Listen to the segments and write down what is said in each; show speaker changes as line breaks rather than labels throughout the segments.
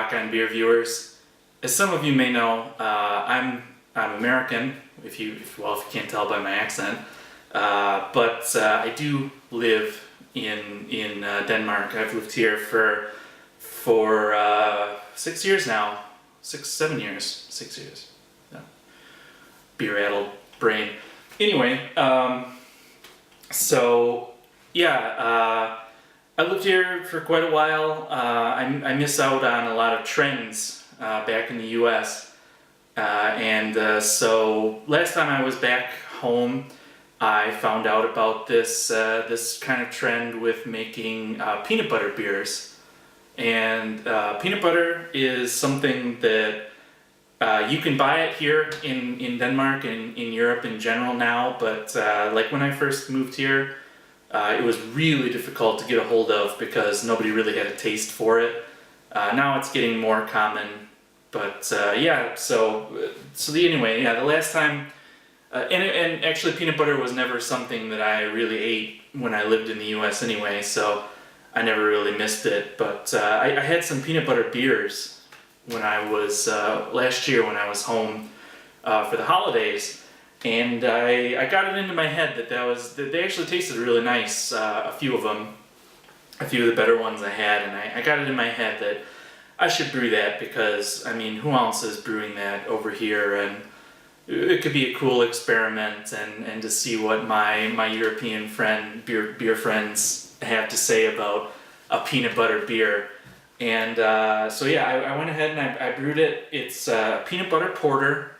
Rock on Beer viewers. As some of you may know, I'm American. If you can't tell by my accent, but I do live in Denmark. I've lived here for 6 years now, 7 years, 6 years. No. Beer-addled brain. Anyway, so yeah. I lived here for quite a while. I miss out on a lot of trends back in the U.S. So last time I was back home, I found out about this kind of trend with making peanut butter beers. And peanut butter is something that you can buy it here in Denmark and in Europe in general now, but like when I first moved here, it was really difficult to get a hold of because nobody really had a taste for it. Now it's getting more common, but yeah. Anyway, the last time, and actually peanut butter was never something that I really ate when I lived in the U.S. anyway, so I never really missed it. But I had some peanut butter beers when I was last year when I was home for the holidays. And I got it into my head that they actually tasted really nice, a few of them, a few of the better ones I had, and I got it in my head that I should brew that because, I mean, who else is brewing that over here, and it could be a cool experiment and to see what my European beer friends have to say about a peanut butter beer. And so yeah, I went ahead and I brewed it. It's peanut butter porter.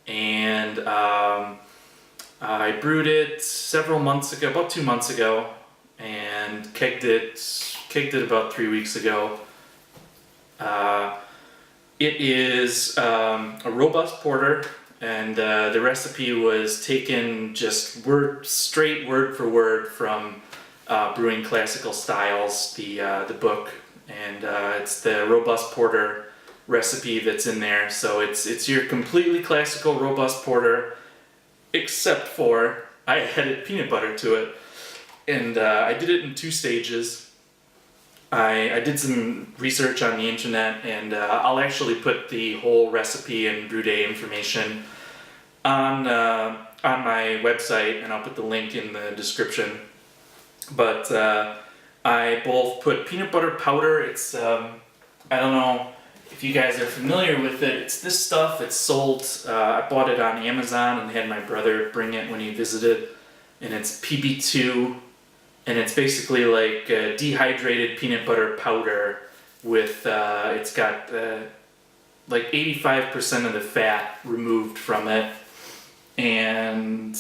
And I brewed it several months ago, about 2 months ago, and kegged it about 3 weeks ago. It is a robust porter, and the recipe was taken just straight word for word from Brewing Classical Styles, the book, and it's the robust porter recipe that's in there. So it's your completely classical robust porter, except for I added peanut butter to it, and I did it in 2 stages. I did some research on the internet, and I'll actually put the whole recipe and brew day information on my website, and I'll put the link in the description. But I both put peanut butter powder. It's I don't know if you guys are familiar with it. It's this stuff. It's sold. I bought it on Amazon and had my brother bring it when he visited. And it's PB2, and it's basically like dehydrated peanut butter powder with. It's got like 85% of the fat removed from it, and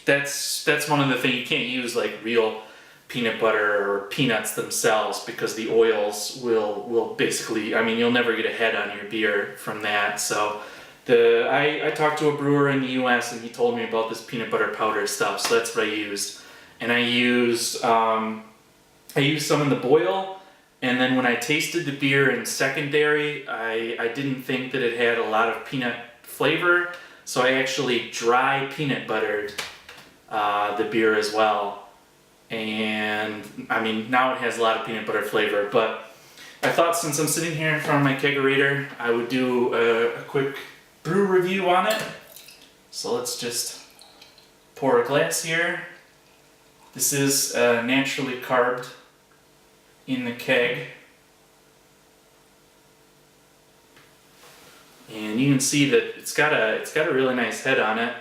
that's one of the things. You can't use like real peanut butter or peanuts themselves because the oils will basically, I mean, you'll never get a head on your beer from that. So I talked to a brewer in the US, and he told me about this peanut butter powder stuff, so that's what I used. And I used some in the boil, and then when I tasted the beer in secondary, I didn't think that it had a lot of peanut flavor, so I actually dry peanut buttered the beer as well. And I mean, now it has a lot of peanut butter flavor, but I thought since I'm sitting here in front of my kegerator, I would do a quick brew review on it. So let's just pour a glass here. This is naturally carved in the keg. And you can see that it's got a really nice head on it.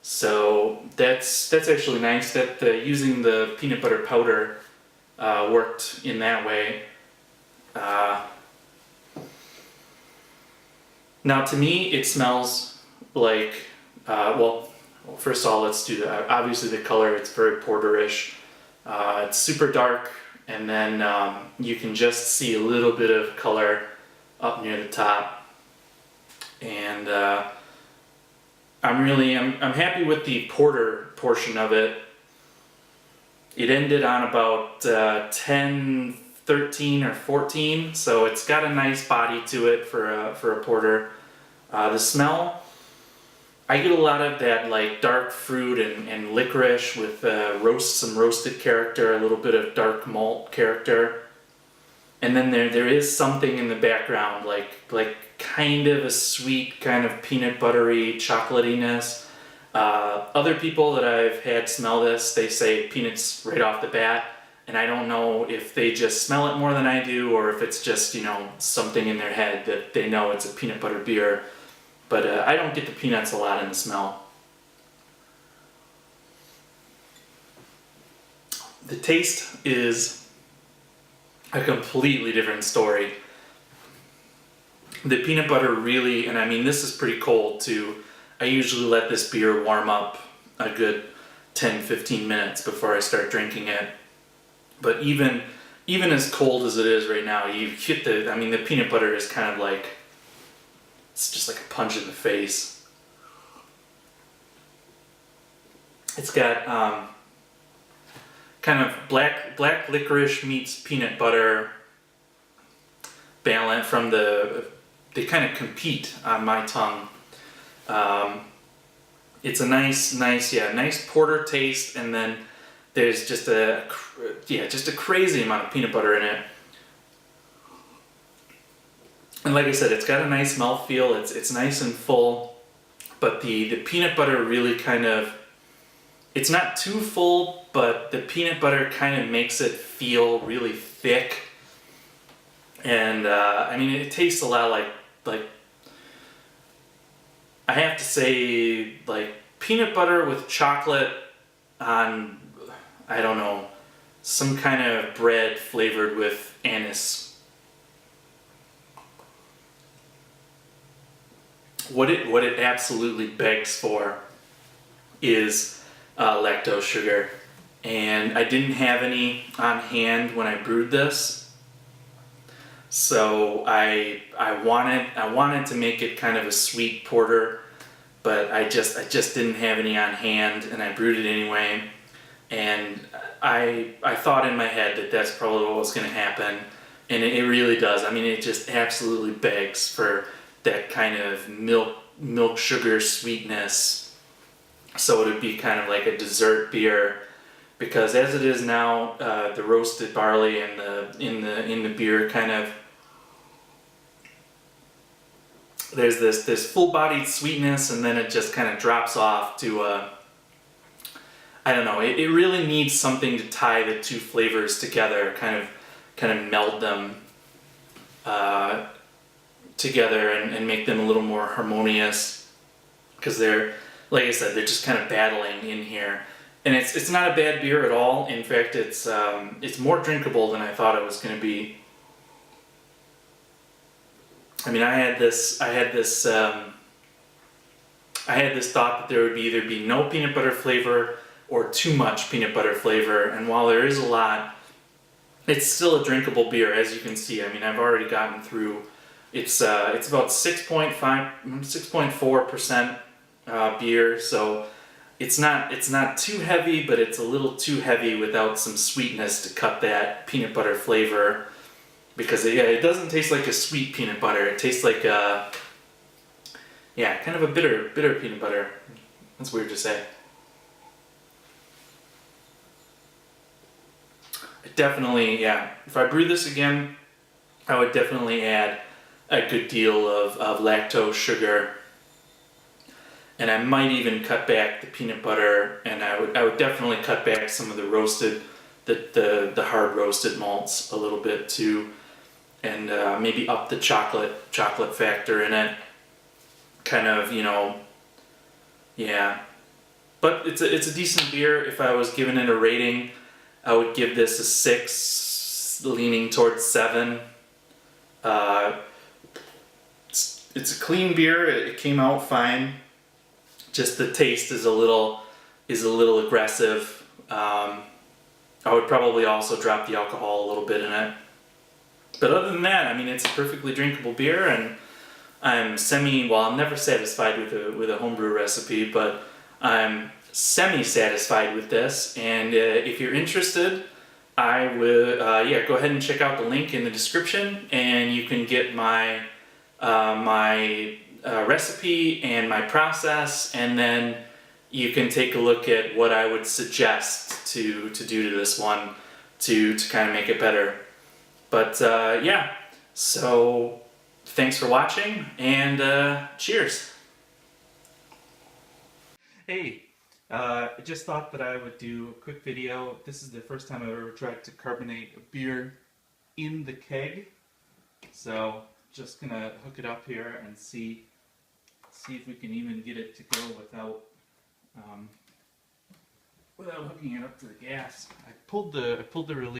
So that's actually nice that using the peanut butter powder worked in that way. Now to me it smells like, well first of all let's do that. Obviously the color, it's very porterish. It's super dark, and then you can just see a little bit of color up near the top. And I'm happy with the porter portion of it. It ended on about 10, 13 or 14, so it's got a nice body to it for a porter. The smell, I get a lot of that like dark fruit and licorice with some roasted character, a little bit of dark malt character. and then there is something in the background, like kind of a sweet, kind of peanut buttery chocolatiness. Other people that I've had smell this, they say peanuts right off the bat, and I don't know if they just smell it more than I do, or if it's just, you know, something in their head that they know it's a peanut butter beer. But I don't get the peanuts a lot in the smell. The taste is a completely different story. The peanut butter really, and I mean this is pretty cold too. I usually let this beer warm up a good 10-15 minutes before I start drinking it. But even as cold as it is right now, you hit the peanut butter is kind of like, it's just like a punch in the face. It's got kind of black licorice meets peanut butter balance from they kind of compete on my tongue. It's a nice porter taste, and then there's just a crazy amount of peanut butter in it. And like I said, it's got a nice mouthfeel. It's nice and full, but the peanut butter really kind of, it's not too full, but the peanut butter kind of makes it feel really thick. And I mean, it tastes a lot like I have to say, like peanut butter with chocolate on, I don't know, some kind of bread flavored with anise. What it absolutely begs for is lactose sugar, and I didn't have any on hand when I brewed this. So I wanted to make it kind of a sweet porter, but I just didn't have any on hand, and I brewed it anyway. And I thought in my head that that's probably what was going to happen, and it really does. I mean, it just absolutely begs for that kind of milk sugar sweetness. So it would be kind of like a dessert beer, because as it is now, the roasted barley and in the beer kind of, there's this full-bodied sweetness, and then it just kind of drops off to I don't know. It really needs something to tie the two flavors together, kind of meld them together and make them a little more harmonious, because they're, like I said, they're just kind of battling in here. And it's not a bad beer at all. In fact, it's more drinkable than I thought it was going to be. I mean, I had this thought that there would either be no peanut butter flavor or too much peanut butter flavor. And while there is a lot, it's still a drinkable beer, as you can see. I mean, I've already gotten through. It's about 6.4% beer, so it's not too heavy, but it's a little too heavy without some sweetness to cut that peanut butter flavor. Because it doesn't taste like a sweet peanut butter. It tastes like kind of a bitter peanut butter. That's weird to say. Definitely, if I brew this again, I would definitely add a good deal of lactose sugar, and I might even cut back the peanut butter, and I would definitely cut back some of the roasted, the hard roasted malts a little bit too, and maybe up the chocolate factor in it, kind of, But it's a decent beer. If I was giving it a rating, I would give this a 6, leaning towards 7. It's a clean beer. It came out fine. Just the taste is a little aggressive. I would probably also drop the alcohol a little bit in it. But other than that, I mean, it's a perfectly drinkable beer, and I'm never satisfied with a homebrew recipe, but I'm semi-satisfied with this. And if you're interested, I would go ahead and check out the link in the description, and you can get my recipe and my process, and then you can take a look at what I would suggest to do to this one to kind of make it better. But yeah, so thanks for watching, and cheers. Hey, I just thought that I would do a quick video. This is the first time I've ever tried to carbonate a beer in the keg. So just gonna hook it up here and see if we can even get it to go without hooking it up to the gas. I pulled the release.